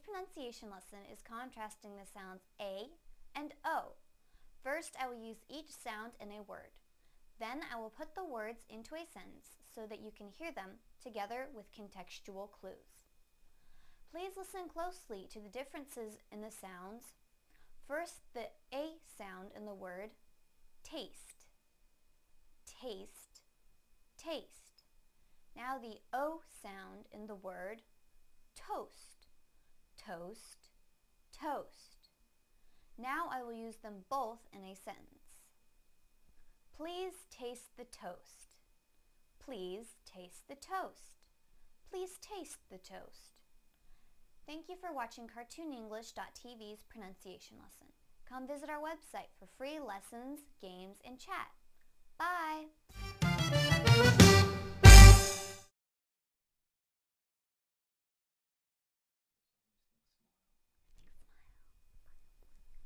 pronunciation lesson is contrasting the sounds A and O. First, I will use each sound in a word. Then I will put the words into a sentence so that you can hear them together with contextual clues. Please listen closely to the differences in the sounds. First, the A sound in the word taste, taste, taste. Now the O sound in the word toast, toast, toast. Now I will use them both in a sentence. Please taste the toast. Please taste the toast. Please taste the toast. Thank you for watching CartoonEnglish.tv's pronunciation lesson. Come visit our website for free lessons, games, and chat. Bye!